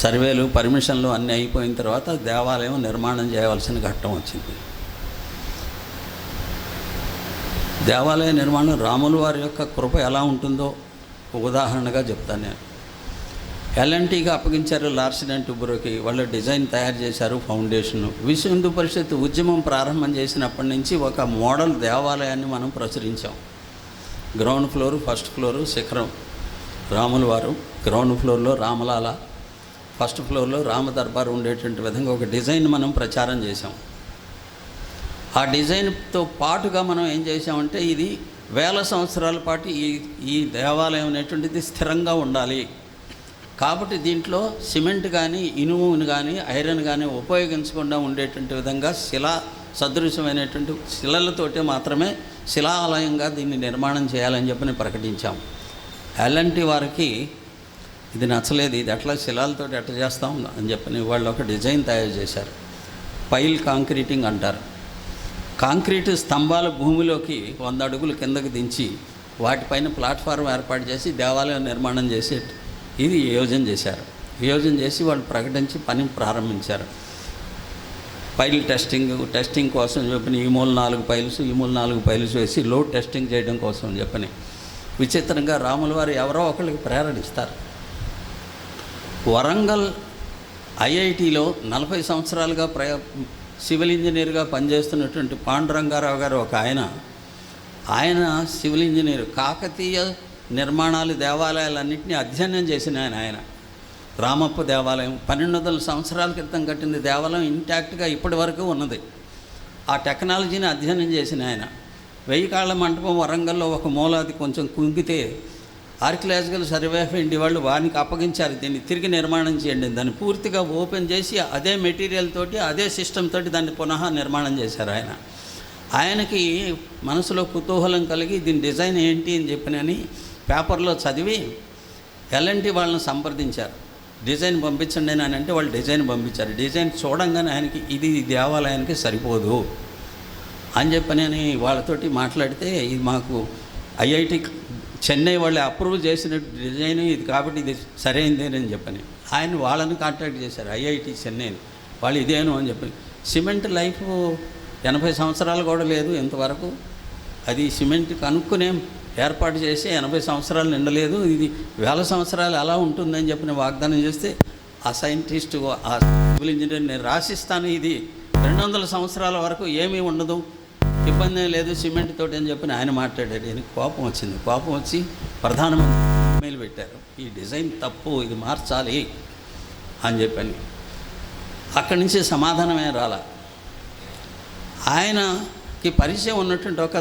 సర్వేలు పర్మిషన్లు అన్నీ అయిపోయిన తర్వాత దేవాలయం నిర్మాణం చేయవలసిన ఘట్టం వచ్చింది. దేవాలయ నిర్మాణం రాముల వారి యొక్క కృప ఎలా ఉంటుందో ఉదాహరణగా చెప్తాను నేను. ఎల్ఎన్టీకి అప్పగించారు, లార్సెన్ అండ్ టూబ్రోకి. వాళ్ళు డిజైన్ తయారు చేశారు, ఫౌండేషను. విశ్వ హిందూ పరిషత్ ఉద్యమం ప్రారంభం చేసినప్పటి నుంచి ఒక మోడల్ దేవాలయాన్ని మనం ప్రచురించాం. గ్రౌండ్ ఫ్లోరు, ఫస్ట్ ఫ్లోరు శిఖరం రాముల వారు, గ్రౌండ్ ఫ్లోర్లో రామలాల, ఫస్ట్ ఫ్లోర్లో రామదర్బారు ఉండేటువంటి విధంగా ఒక డిజైన్ మనం ప్రచారం చేసాం. ఆ డిజైన్తో పాటుగా మనం ఏం చేసామంటే, ఇది వేల సంవత్సరాల పాటు ఈ దేవాలయం అనేటువంటిది స్థిరంగా ఉండాలి కాబట్టి దీంట్లో సిమెంట్ కానీ ఇనుమును కానీ ఐరన్ కానీ ఉపయోగించకుండా ఉండేటువంటి విధంగా శిలా సదృశ్యమైనటువంటి శిలలతోటే మాత్రమే శిలాలయంగా దీన్ని నిర్మాణం చేయాలని చెప్పి ప్రకటించాం. ఎల్ఎన్టీ వారికి ఇది నచ్చలేదు. ఇది ఎట్లా శిలాలతో ఎట్లా చేస్తాం అని చెప్పని వాళ్ళు ఒక డిజైన్ తయారు చేశారు. పైల్ కాంక్రీటింగ్ అంటారు. కాంక్రీటు స్తంభాల భూమిలోకి 100 అడుగులు కిందకు దించి వాటిపైన ప్లాట్ఫారం ఏర్పాటు చేసి దేవాలయం నిర్మాణం చేసి ఇది యోజన చేశారు. యోజన చేసి వాళ్ళు ప్రకటించి పని ప్రారంభించారు. పైల్ టెస్టింగ్ కోసం చెప్పని ఈ మూల 4 పైల్స్, ఈ మూల 4 పైల్స్ వేసి లోడ్ టెస్టింగ్ చేయడం కోసం చెప్పని. విచిత్రంగా రాముల వారు ఎవరో ఒకరికి ప్రేరణ ఇస్తారు. వరంగల్ ఐఐటిలో 40 సంవత్సరాలుగా సివిల్ ఇంజనీర్గా పనిచేస్తున్నటువంటి పాండురంగారావు గారు ఒక ఆయన సివిల్ ఇంజనీర్. కాకతీయ నిర్మాణాలు దేవాలయాలన్నింటినీ అధ్యయనం చేసిన ఆయన. రామప్ప దేవాలయం 1200 సంవత్సరాల క్రితం కట్టిన దేవాలయం ఇంటాక్ట్గా ఇప్పటి వరకు ఉన్నది. ఆ టెక్నాలజీని అధ్యయనం చేసిన ఆయన. 1000 కాళ్ళ మంటపం వరంగల్లో ఒక మూల అది కొంచెం కుంగితే ఆర్కియలాజికల్ సర్వే ఆఫ్ ఇండియా వాళ్ళు వారికి అప్పగించారు, దీన్ని తిరిగి నిర్మాణం చేయండి. దాన్ని పూర్తిగా ఓపెన్ చేసి అదే మెటీరియల్ తోటి అదే సిస్టమ్ తోటి దాన్ని పునః నిర్మాణం చేశారు ఆయన. ఆయనకి మనసులో కుతూహలం కలిగి దీని డిజైన్ ఏంటి అని చెప్పినని పేపర్లో చదివి ఎల్ఎన్టీ వాళ్ళని సంప్రదించారు. డిజైన్ పంపించండి అని అంటే వాళ్ళు డిజైన్ పంపించారు. డిజైన్ చూడంగానే ఆయనకి ఇది దేవాలయానికి సరిపోదు అని చెప్పని వాళ్ళతోటి మాట్లాడితే, ఇది మాకు ఐఐటి చెన్నై వాళ్ళు అప్రూవ్ చేసిన డిజైన్ ఇది కాబట్టి ఇది సరైనదేనని చెప్పని ఆయన వాళ్ళని కాంటాక్ట్ చేశారు. ఐఐటి చెన్నైని వాళ్ళు ఇదేను అని చెప్పి. సిమెంట్ లైఫ్ 80 సంవత్సరాలు కూడా లేదు ఇంతవరకు. అది సిమెంట్ కనుక్కునే ఏర్పాటు చేసి 80 సంవత్సరాలు నిండలేదు. ఇది 1000 సంవత్సరాలు ఎలా ఉంటుందని చెప్పిన వాగ్దానం చేస్తే ఆ సైంటిస్టు, ఆ సివిల్ ఇంజనీర్, నేను రాసిస్తాను ఇది 200 సంవత్సరాల వరకు ఏమీ ఉండదు, ఇబ్బంది లేదు సిమెంట్ తోటి అని చెప్పి ఆయన మాట్లాడాడు. ఈయనకి కోపం వచ్చింది. కోపం వచ్చి ప్రధానమంత్రి ఇమెయిల్ పెట్టారు, ఈ డిజైన్ తప్పు, ఇది మార్చాలి అని చెప్పని. అక్కడి నుంచి సమాధానమే రాలా. ఆయనకి పరిచయం ఉన్నటువంటి ఒక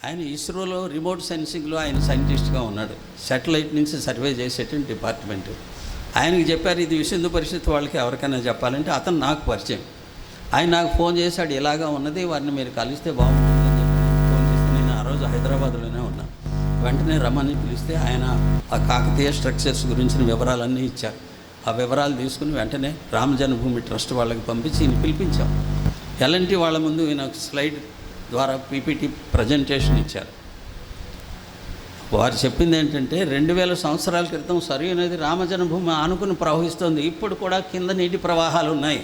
ఆయన ఇస్రోలో రిమోట్ సెన్సింగ్లో ఆయన సైంటిస్ట్గా ఉన్నాడు. శాటిలైట్ నుంచి సర్వే చేసేటువంటి డిపార్ట్మెంట్. ఆయనకి చెప్పారు ఇది విశ్వ హిందూ పరిషత్ వాళ్ళకి ఎవరికైనా చెప్పాలంటే అతను నాకు పరిచయం. ఆయన నాకు ఫోన్ చేశాడు, ఇలాగా ఉన్నది, వారిని మీరు కలిస్తే బాగుంటుందని చెప్పి ఫోన్ చేస్తే నేను ఆ రోజు హైదరాబాద్లోనే ఉన్నాను. వెంటనే రమ్మని పిలిస్తే ఆయన ఆ కాకతీయ స్ట్రక్చర్స్ గురించిన వివరాలన్నీ ఇచ్చారు. ఆ వివరాలు తీసుకుని వెంటనే రామ జన్మభూమి ట్రస్ట్ వాళ్ళకి పంపించి ఈయన పిలిపించాం. ఎల్ఎన్టీ వాళ్ళ ముందు ఈయన స్లైడ్ ద్వారా పీపీటీ ప్రజెంటేషన్ ఇచ్చారు. వారు చెప్పింది ఏంటంటే 2000 సంవత్సరాల క్రితం సరియు నది రామ జన్మభూమి ఆనుకుని ప్రవహిస్తుంది. ఇప్పుడు కూడా కింద నీటి ప్రవాహాలు ఉన్నాయి.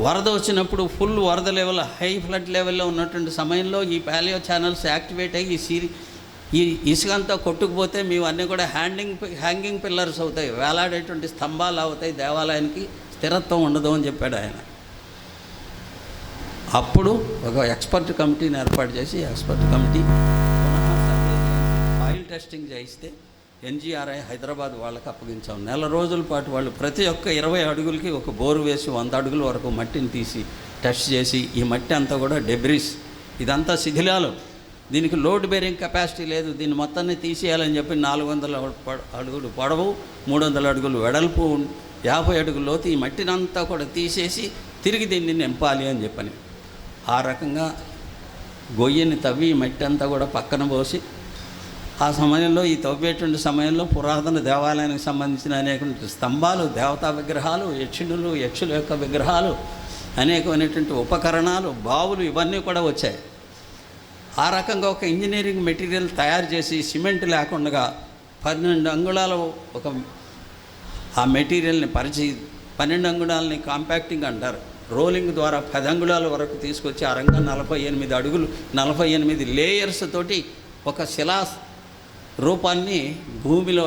వరద వచ్చినప్పుడు ఫుల్ వరద లెవెల్, హై ఫ్లడ్ లెవెల్లో ఉన్నటువంటి సమయంలో ఈ పాలియో ఛానల్స్ యాక్టివేట్ అయ్యి ఈ ఇసుకంతా కొట్టుకుపోతే మేవన్నీ కూడా హ్యాంగింగ్ పిల్లర్స్ అవుతాయి, వేలాడేటువంటి స్తంభాలు అవుతాయి, దేవాలయానికి స్థిరత్వం ఉండదు అని చెప్పాడు ఆయన. అప్పుడు ఒక ఎక్స్పర్ట్ కమిటీని ఏర్పాటు చేసి ఎక్స్పర్ట్ కమిటీ సాయిల్ టెస్టింగ్ చేయిస్తే ఎన్జిఆర్ఐ హైదరాబాద్ వాళ్ళకి అప్పగించాం. 4 రోజుల పాటు వాళ్ళు ప్రతి ఒక్క 20 అడుగులకి ఒక బోరు వేసి 100 అడుగుల వరకు మట్టిని తీసి టెస్ట్ చేసి, ఈ మట్టి అంతా కూడా డెబ్రిస్, ఇదంతా శిథిలాలు, దీనికి లోడ్ బేరింగ్ కెపాసిటీ లేదు, దీన్ని మొత్తాన్ని తీసేయాలని చెప్పి 400 అడుగులు పొడవు, 300 అడుగులు వెడల్పు, 50 అడుగుల లోతు ఈ మట్టినంతా కూడా తీసేసి తిరిగి దీన్ని నింపాలి అని చెప్పని ఆ రకంగా గొయ్యని తవ్వి ఈ మట్టి అంతా కూడా పక్కన పోసి, ఆ సమయంలో ఈ తవ్వేటువంటి సమయంలో పురాతన దేవాలయానికి సంబంధించిన అనేక స్తంభాలు, దేవతా విగ్రహాలు, యక్షుల యొక్క విగ్రహాలు, అనేకమైనటువంటి ఉపకరణాలు, బావులు ఇవన్నీ కూడా వచ్చాయి. ఆ రకంగా ఒక ఇంజనీరింగ్ మెటీరియల్ తయారు చేసి సిమెంట్ లేకుండా 12 అంగుళాల ఒక ఆ మెటీరియల్ని 12 అంగుళాలని కాంపాక్టింగ్ అంటారు. రోలింగ్ ద్వారా 10 అంగుళాల వరకు తీసుకొచ్చి ఆ రంగా 48 అడుగులు 48 లేయర్స్ తోటి ఒక శిలా రూపాన్ని భూమిలో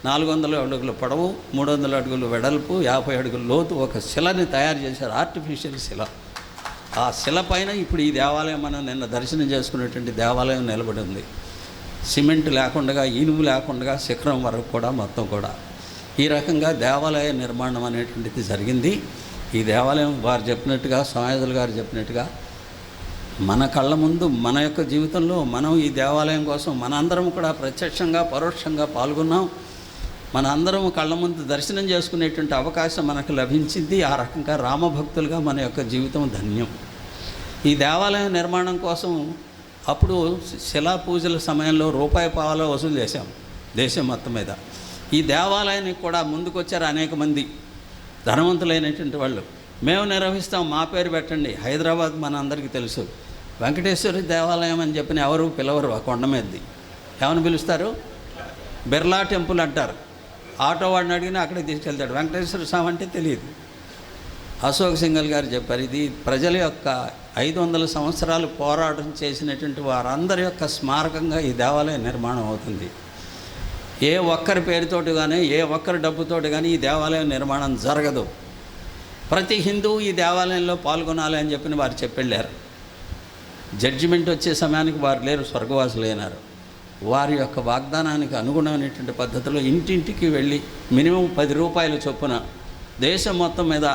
400 అడుగుల పొడవు, 300 అడుగులు వెడల్పు, 50 అడుగుల లోతు ఒక శిలని తయారు చేశారు, ఆర్టిఫిషియల్ శిల. ఆ శిల పైన ఇప్పుడు ఈ దేవాలయం మనం నిన్న దర్శనం చేసుకునేటువంటి దేవాలయం నిలబడి ఉంది. సిమెంట్ లేకుండా, ఇనుము లేకుండా శిఖరం వరకు కూడా మొత్తం కూడా ఈ రకంగా దేవాలయ నిర్మాణం అనేటువంటిది జరిగింది. ఈ దేవాలయం వారు చెప్పినట్టుగా, స్వామిజులు గారు చెప్పినట్టుగా మన కళ్ళ ముందు మన యొక్క జీవితంలో మనం ఈ దేవాలయం కోసం మనందరం కూడా ప్రత్యక్షంగా పరోక్షంగా పాల్గొన్నాం. మన అందరం కళ్ళ ముందు దర్శనం చేసుకునేటువంటి అవకాశం మనకు లభించింది. ఆ రకంగా రామభక్తులుగా మన యొక్క జీవితం ధన్యం. ఈ దేవాలయం నిర్మాణం కోసం అప్పుడు శిలా పూజల సమయంలో రూపాయి పావలా వసూలు చేశాం దేశం మొత్తం మీద. ఈ దేవాలయానికి కూడా ముందుకొచ్చారు అనేక మంది ధనవంతులైనటువంటి వాళ్ళు. మేము నిర్వహిస్తాం, మా పేరు పెట్టండి. హైదరాబాద్ మన అందరికీ తెలుసు, వెంకటేశ్వర దేవాలయం అని చెప్పిన ఎవరు పిలవరు. ఆ కొండ మీదది ఏమని పిలుస్తారు? బిర్లా టెంపుల్ అంటారు. ఆటో వాడిని అడిగినా అక్కడికి తీసుకెళ్తాడు. వెంకటేశ్వర స్వామి అంటే తెలియదు. అశోక్ సింఘల్ గారు చెప్పారు, ఇది ప్రజల యొక్క 500 సంవత్సరాలు పోరాటం చేసినటువంటి వారందరి యొక్క స్మారకంగా ఈ దేవాలయ నిర్మాణం అవుతుంది. ఏ ఒక్కరి పేరుతోటి కానీ, ఏ ఒక్కరి డబ్బుతోటి కానీ ఈ దేవాలయం నిర్మాణం జరగదు. ప్రతి హిందువు ఈ దేవాలయంలో పాల్గొనాలి అని చెప్పి వారు చెప్పెళ్ళారు. జడ్జిమెంట్ వచ్చే సమయానికి వారు లేరు, స్వర్గవాసులైనారు. వారి యొక్క వాగ్దానానికి అనుగుణమైనటువంటి పద్ధతిలో ఇంటింటికి వెళ్ళి మినిమం 10 రూపాయల చొప్పున దేశం మొత్తం మీద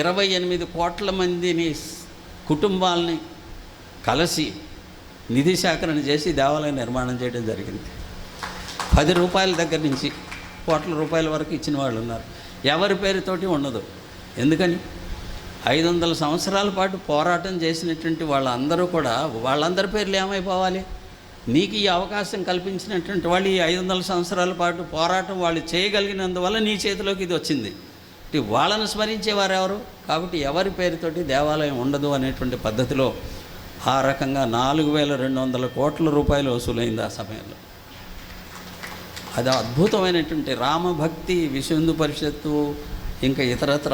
28 కోట్ల మందిని కుటుంబాలని కలిసి నిధి సేకరణ చేసి దేవాలయం నిర్మాణం చేయడం జరిగింది. 10 రూపాయల దగ్గర నుంచి కోట్ల రూపాయల వరకు ఇచ్చిన వాళ్ళు ఉన్నారు. ఎవరి పేరుతోటి ఉండదు. ఎందుకని? 500 సంవత్సరాల పాటు పోరాటం చేసినటువంటి వాళ్ళందరూ కూడా వాళ్ళందరి పేర్లు ఏమైపోవాలి? నీకు ఈ అవకాశం కల్పించినటువంటి వాళ్ళు ఈ 500 సంవత్సరాల పాటు పోరాటం వాళ్ళు చేయగలిగినందువల్ల నీ చేతిలోకి ఇది వచ్చింది. వాళ్ళను స్మరించేవారు ఎవరు? కాబట్టి ఎవరి పేరుతోటి దేవాలయం ఉండదు అనేటువంటి పద్ధతిలో ఆ రకంగా 4200 కోట్ల రూపాయలు వసూలైంది ఆ సమయంలో. అది అద్భుతమైనటువంటి రామభక్తి. విశ్వ హిందూ పరిషత్తు ఇంకా ఇతరత్ర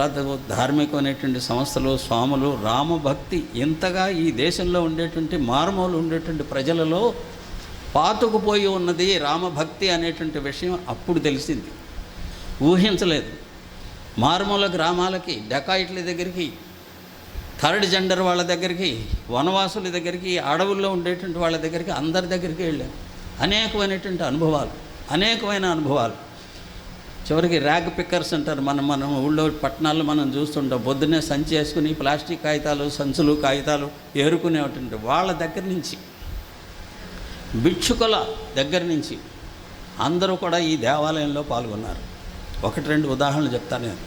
ధార్మికమైనటువంటి సంస్థలు, స్వాములు రామభక్తి ఇంతగా ఈ దేశంలో ఉండేటువంటి మారుమూలు ఉండేటువంటి ప్రజలలో పాతుకుపోయి ఉన్నది రామభక్తి అనేటువంటి విషయం అప్పుడు తెలిసింది. ఊహించలేదు. మారుమూల గ్రామాలకి, డకాయిట్ల దగ్గరికి, థర్డ్ జెండర్ వాళ్ళ దగ్గరికి, వనవాసుల దగ్గరికి, అడవుల్లో ఉండేటువంటి వాళ్ళ దగ్గరికి, అందరి దగ్గరికి వెళ్ళాం. అనేకమైనటువంటి అనేకమైన అనుభవాలు. చివరికి ర్యాగ్ పిక్కర్స్ అంటారు. మనం ఊళ్ళో పట్టణాల్లో మనం చూస్తుంటాం. పొద్దున్నే సంచి వేసుకుని ప్లాస్టిక్ కాగితాలు, సంచులు, కాగితాలు ఏరుకునేటువంటి వాళ్ళ దగ్గర నుంచి, భిక్షుకుల దగ్గర నుంచి అందరూ కూడా ఈ దేవాలయంలో పాల్గొన్నారు. 1-2 ఉదాహరణలు చెప్తాను నేను.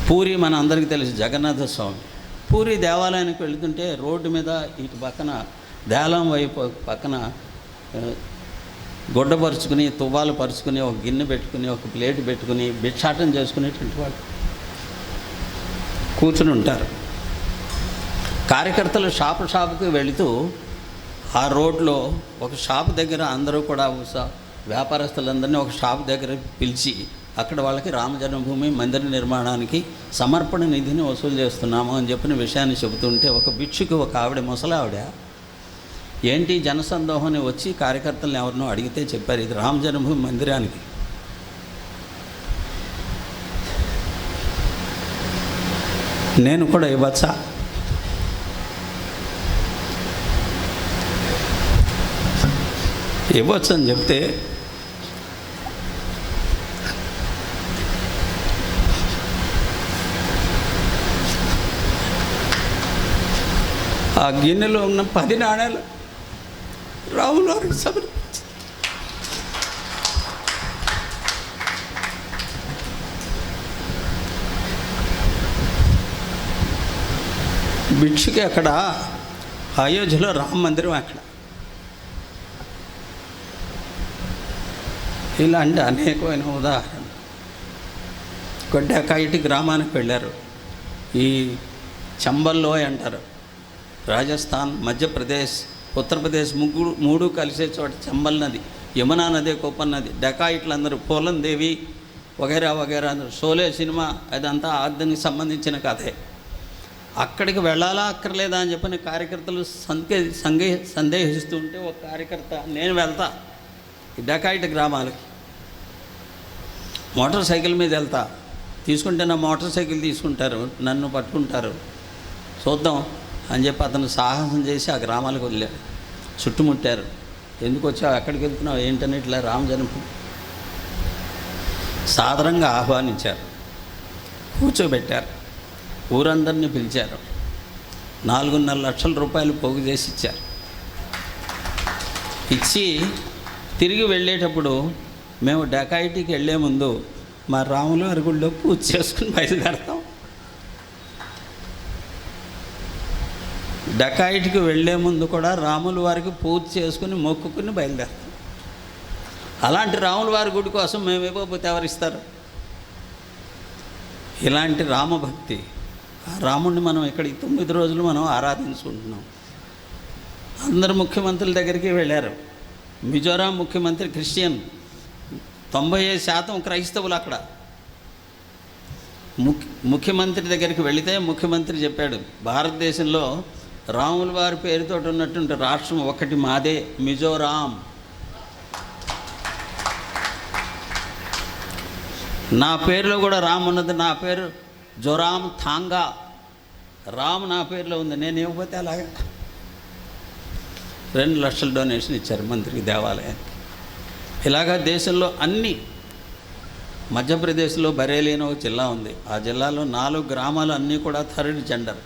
పూరి మన అందరికీ తెలుసు, జగన్నాథ స్వామి. పూరి దేవాలయానికి వెళుతుంటే రోడ్డు మీద ఇటు పక్కన దేవాలయం వైపు పక్కన గుడ్డ పరుచుకుని, తువ్వాలు పరుచుకుని, ఒక గిన్నె పెట్టుకుని, ఒక ప్లేట్ పెట్టుకుని భిక్షాటం చేసుకునేటువంటి వాళ్ళు కూర్చుని ఉంటారు. కార్యకర్తలు షాపుకి వెళుతూ ఆ రోడ్లో ఒక షాపు దగ్గర అందరూ కూడా వ్యాపారస్తులందరినీ ఒక షాప్ దగ్గర పిలిచి అక్కడ వాళ్ళకి రామజన్మభూమి మందిర నిర్మాణానికి సమర్పణ నిధిని వసూలు చేస్తున్నాము అని చెప్పిన విషయాన్ని చెబుతుంటే ఒక భిక్షుకి ఒక ఆవిడ, ముసలావిడ, ఏంటి జనసందోహం వచ్చి కార్యకర్తలను ఎవరినో అడిగితే చెప్పారు, ఇది రామజన్మభూమి మందిరానికి. నేను కూడా ఇవ్వచ్చా? ఇవ్వచ్చు అని చెప్తే ఆ గిన్నెలో ఉన్న 10 నాణేలు రాములవారికి సమర్పించి భిక్షుకి అక్కడ అయోధ్యలో రామ మందిరం అక్కడ. ఇలాంటి అనేకమైన ఉదాహరణ. కొడ్డాకాయిటి గ్రామానికి వెళ్ళారు. ఈ చంబల్లో అంటారు, రాజస్థాన్, మధ్యప్రదేశ్, ఉత్తరప్రదేశ్ మూడు కలిసే చోట చంబల్ నది. యమునా నది, కోపన్ నది, డెకాయిట్లందరూ, పూలం దేవి వగైరా వగైరా అందరూ. షోలే సినిమా అదంతా దానికి సంబంధించిన కథే. అక్కడికి వెళ్ళాలా అక్కర్లేదా అని చెప్పని కార్యకర్తలు సందేహిస్తూ ఉంటే ఒక కార్యకర్త, నేను వెళ్తా ఈ డెకాయిట్ గ్రామాలకి, మోటార్ సైకిల్ మీద వెళ్తా, తీసుకుంటే నా మోటార్ సైకిల్ తీసుకుంటారు, నన్ను పట్టుకుంటారు, చూద్దాం అని చెప్పి అతను సాహసం చేసి ఆ గ్రామాలకు వెళ్ళాడు. చుట్టుముట్టారు. ఎందుకు వచ్చావు, ఎక్కడికి వెళ్తున్నావు, ఏంటని ఇట్లా రామజన్మభూమి. సాదరంగా ఆహ్వానించారు, కూర్చోబెట్టారు, ఊరందరినీ పిలిచారు, 4.5 లక్షల రూపాయలు పోగు చేసి ఇచ్చారు. ఇచ్చి తిరిగి వెళ్ళేటప్పుడు మేము డెకాయిటీకి వెళ్ళే ముందు మా రాములు వారి గుడిలో పూజ చేసుకుని బయలుదేరతాం. డెకాయిట్కి వెళ్ళే ముందు కూడా రాముల వారికి పూజ చేసుకుని మొక్కుకుని బయలుదేరతాం. అలాంటి రాముల వారి గుడి కోసం మేము ఇవ్వకపోతే ఎవరిస్తారు? ఇలాంటి రామభక్తి, ఆ రాముడిని మనం ఇక్కడ 9 రోజులు మనం ఆరాధించుకుంటున్నాం. అందరు ముఖ్యమంత్రుల దగ్గరికి వెళ్ళారు. మిజోరాం ముఖ్యమంత్రి క్రిస్టియన్, 95% క్రైస్తవులు అక్కడ. ముఖ్యమంత్రి దగ్గరికి వెళితే ముఖ్యమంత్రి చెప్పాడు, భారతదేశంలో రాముల వారి పేరుతో ఉన్నటువంటి రాష్ట్రం ఒకటి మాదే, మిజోరాం. నా పేరులో కూడా రామ్ ఉన్నది, నా పేరు జోరామ్ థాంగా, రామ్ నా పేరులో ఉంది, నేను ఇవ్వకపోతే అలాగే. 2 లక్షల డొనేషన్ ఇచ్చారు మంత్రికి, దేవాలయానికి. ఇలాగా దేశంలో అన్ని, మధ్యప్రదేశ్లో బరేలీ అని ఒక జిల్లా ఉంది, ఆ జిల్లాలో 4 గ్రామాలు అన్నీ కూడా థర్డ్ జెండర్.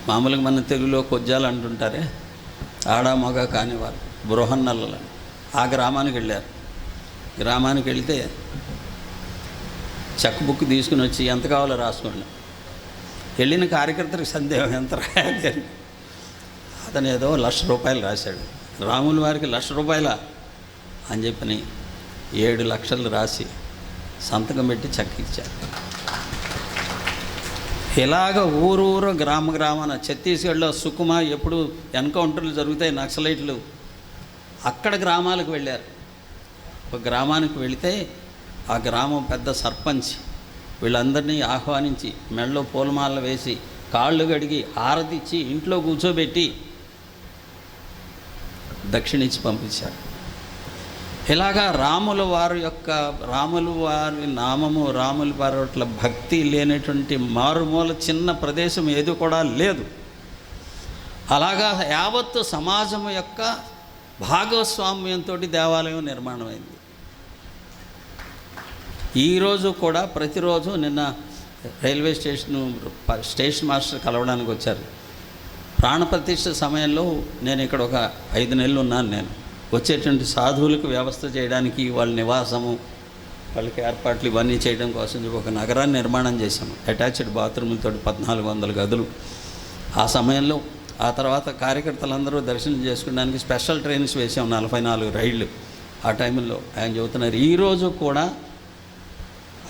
మామూలుగా మన తెలుగులో కొజ్జాలు అంటుంటారే, ఆడ మగ కానివారు, బృహన్నలని. ఆ గ్రామానికి వెళ్ళారు. గ్రామానికి వెళితే చెక్ బుక్ తీసుకుని వచ్చి ఎంత కావాలో రాసుకోండి. వెళ్ళిన కార్యకర్తలకు సందేహం, ఎంత రాయాలి? అతను ఏదో 1 లక్ష రూపాయలు రాశాడు. రాముల వారికి 1 లక్ష రూపాయల అని చెప్పని 7 లక్షలు రాసి సంతకం పెట్టి చెక్ ఇచ్చారు. ఇలాగ ఊరూరు గ్రామాన, ఛత్తీస్గఢ్లో సుకుమా ఎప్పుడు ఎన్కౌంటర్లు జరుగుతాయి, నక్సలైట్లు, అక్కడ గ్రామాలకు వెళ్ళారు. ఒక గ్రామానికి వెళితే ఆ గ్రామం పెద్ద సర్పంచ్ వీళ్ళందరినీ ఆహ్వానించి మెడలో పూలమాల వేసి కాళ్ళు కడిగి హారతిచ్చి ఇంట్లో కూర్చోబెట్టి దక్షిణించి పంపించారు. ఇలాగా రాముల వారి నామము, రాముల వారి పట్ల భక్తి లేనటువంటి మారుమూల చిన్న ప్రదేశం ఏది కూడా లేదు. అలాగా యావత్తు సమాజం యొక్క భాగస్వామ్యంతో దేవాలయం నిర్మాణమైంది. ఈరోజు కూడా ప్రతిరోజు, నిన్న రైల్వే స్టేషన్ మాస్టర్ కలవడానికి వచ్చారు. ప్రాణప్రతిష్ఠ సమయంలో నేను ఇక్కడ ఒక 5 నెలలు ఉన్నాను. నేను వచ్చేటువంటి సాధువులకు వ్యవస్థ చేయడానికి, వాళ్ళ నివాసము, వాళ్ళకి ఏర్పాట్లు ఇవన్నీ చేయడం కోసం ఒక నగరాన్ని నిర్మాణం చేశాము. అటాచ్డ్ బాత్రూములతో 1400 గదులు. ఆ సమయంలో ఆ తర్వాత కార్యకర్తలందరూ దర్శనం చేసుకోవడానికి స్పెషల్ ట్రైన్స్ వేసాం, 44 రైళ్ళు. ఆ టైంలో ఆయన చెబుతున్నారు, ఈరోజు కూడా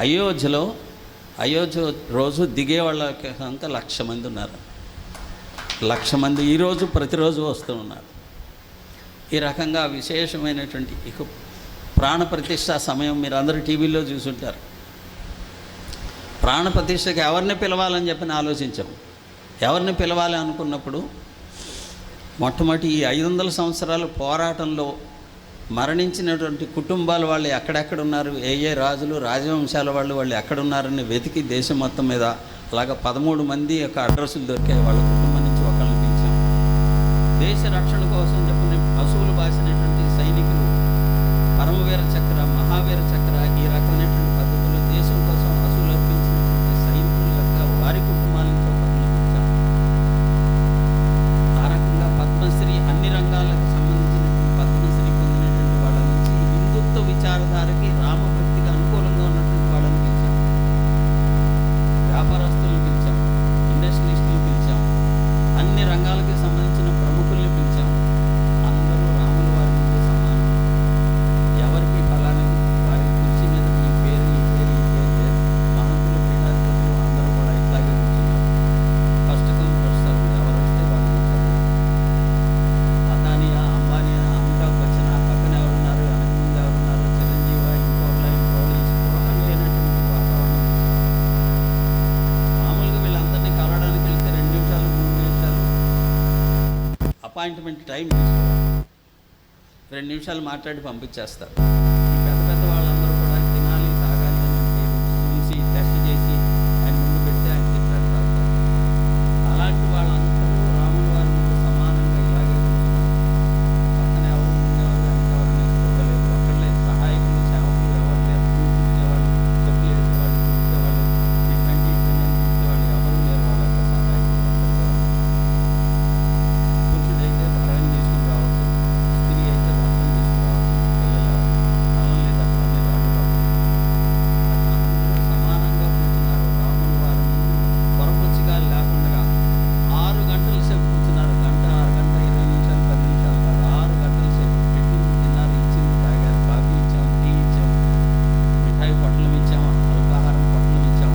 అయోధ్య రోజు దిగే వాళ్ళకి అంతా 1,00,000 మంది ఉన్నారు. 1,00,000 మంది ఈరోజు ప్రతిరోజు వస్తూ ఉన్నారు. ఈ రకంగా విశేషమైనటువంటి ఇక ప్రాణప్రతిష్ఠ సమయం మీరు అందరూ టీవీలో చూసుంటారు. ప్రాణప్రతిష్ఠకి ఎవరిని పిలవాలని చెప్పి ఆలోచించాం. ఎవరిని పిలవాలి అనుకున్నప్పుడు మొట్టమొదటి ఈ 500 సంవత్సరాల పోరాటంలో మరణించినటువంటి కుటుంబాల వాళ్ళు ఎక్కడెక్కడ ఉన్నారు, ఏ రాజులు రాజవంశాల వాళ్ళు ఎక్కడున్నారని వెతికి దేశం మొత్తం మీద అలాగా 13 మంది యొక్క అడ్రస్సులు దొరికాయి. వాళ్ళ కుటుంబం నుంచి ఒకళ్ళని పిలిచాం. దేశ రక్షణ కోసం చెప్పిన అసూలు బాసినటువంటి సైనికులు, పరమవీర చక్ర, మహావీర చక్ర, ఈ రకమైనటువంటి పద్ధతుల్లో దేశం కోసం అసూలు అర్పించినటువంటి సైనికుల యొక్క వారి కుటుంబాల నుంచి ఒకళ్ళని పిలిచాం. ఆ రకంగా పద్మశ్రీ, అన్ని రంగాలకు సంబంధించినటువంటి పద్మశ్రీ పొందినటువంటి వాళ్ళ నుంచి హిందుత్వ విచారధారకి, రామభక్తికి అనుకూలంగా ఉన్నటువంటి వాళ్ళని పిలిచాం. వ్యాపారస్తులను పిలిచాం, ఇండస్ట్రియలిస్టులు పిలిచాం, అన్ని రంగాలకి సంబంధించిన ప్రముఖుల్ని పిలిచాం. అందరూ రాముల వారి ముందు సమానం. ఎవరికి ఫలాని వారి కుర్చీ మీద ఈ పేరు లేదు. మహంతులు, పీఠాధిపతులు అందరూ కూడా ఇట్లాగే కూర్చున్నారు. ఫస్ట్ కమ్ ఫస్ట్ సర్వ్, ఎవరు వస్తే వాళ్ళు కూర్చోరు. అదానియా, అంబానియా, అమితాబ్ బచ్చన్ అపాయింట్మెంట్ టైం తీసుకోవాలి. 2 నిమిషాలు మాట్లాడి పంపించేస్తారు. ఈ పెద్ద పెద్ద వాళ్ళందరూ కూడా తినాలి తాగాలి అని అంటే చూసి టెస్ట్ చేసి ఆయన ముందు పెడితే ఆయన తింటారు తాగుతారు. అలాంటి వాళ్ళందరూ రాముల వారి ముందు సమానంగా ఇలాగే కూర్చున్నారు. పక్కన ఎవరు ఉండేవారు, వెనకెవరు నిలబడలేదు. ఒకళ్ళే సహాయకులు సేవకులు ఎవరు లేరు. కూర్చునేవాళ్ళు, చెప్పులు వేసేవాళ్ళు, కూర్చేవాళ్ళు, ఇటువంటి కూర్చేవాళ్ళు ఎవరు లేరు. వాళ్ళ యొక్క సహాయకులు అందరూ కూడా పురుషుడైతే భార్యను తీసుకుని రావచ్చు, స్త్రీ అయితే భర్తను తీసుకురావచ్చు, పిల్లలు స్థలం లేదు అక్కడ అన్ని రాళ్ళు పడుతుంది. అట్లా అందరూ సమానంగా కూర్చున్నారు. రాముల వారి ముందు పొరపొచ్చిగా లేకుండా 6 గంటల సేపు కూర్చున్నారు. గంట, అరగంట, 20 నిమిషాలు, 10 నిమిషాలు కాదు, 6 గంటల సేపు పెట్టింది తిన్నారు, ఇచ్చింది తాగారు, కాఫీ ఇచ్చాం, టీ ఇచ్చాం, మిఠాయి పొట్లం ఇచ్చాం, అల్పాహారం పొట్లం ఇచ్చాం.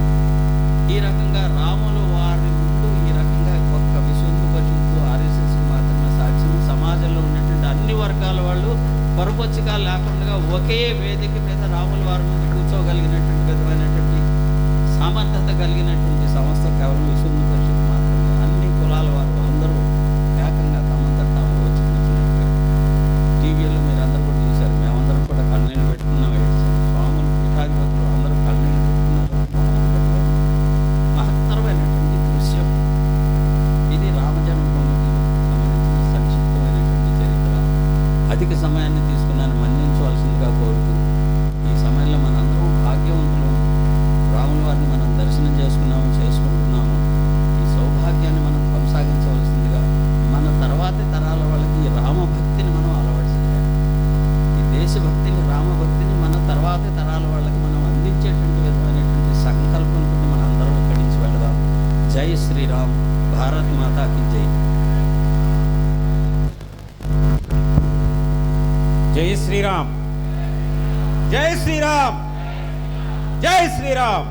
ఈ రకంగా రాములు వారి ముందు ఈ రకంగా ఒక్క విశుద్ధ పశువుతో ఆర్ఎస్ఎస్కి మాత్రమే సాక్ష్యం. సమాజంలో ఉన్నటువంటి అన్ని వర్గాల వాళ్ళు పొరపొచ్చిగా లేకుండా ఒకే వేదిక మీద రాముల వారి ముందు కూర్చోగలిగినటువంటి విధమైనటువంటి సమర్థత కలిగినటువంటి సంస్థ కేవలం విశుద్ధ పరిషత్ మాత్రమే. అన్ని కులాల వారు అందరూ ఏకంగా తమంతట తాము వచ్చి కూర్చున్నట్టుగా టీవీలో మీరు అందరూ కూడా చూశారు. మేమందరం కూడా కళ్ళనీళ్ళు పెట్టుకున్నాం, ఏడ్చాం. స్వాములు పీఠాధిపతులు అందరూ కళ్ళనీళ్ళు పెట్టుకున్నారు. మహత్తరమైనటువంటి దృశ్యం ఇది. రామజన్మభూమికి సంబంధించిన సంక్షిప్తమైనటువంటి చరిత్ర. అధిక సమయాన్ని తీసుకున్నాను, మన్నించవలసిందిగా కోరుతూ ఈ సమయంలో మనందరం భాగ్యవంతులు. రాముల వారిని మనం దర్శనం చేసుకుంటున్నాము. ఈ సౌభాగ్యాన్ని మనం కొనసాగించవలసిందిగా మన తర్వాతి తరాల వాళ్ళకి ఈ రామభక్తిని మనం అలవాటు చేయాలి. ఈ దేశభక్తిని, రామభక్తిని మన తర్వాతి తరాల వాళ్ళకి మనం అందించేటువంటి విధమైనటువంటి సంకల్పంతో మనందరం ఇక్కడి నుంచి వెళదాం. జై శ్రీరామ్. భారత్ మాతాకి జై. జై శ్రీరామ్, జై శ్రీరామ్, జై శ్రీరామ్.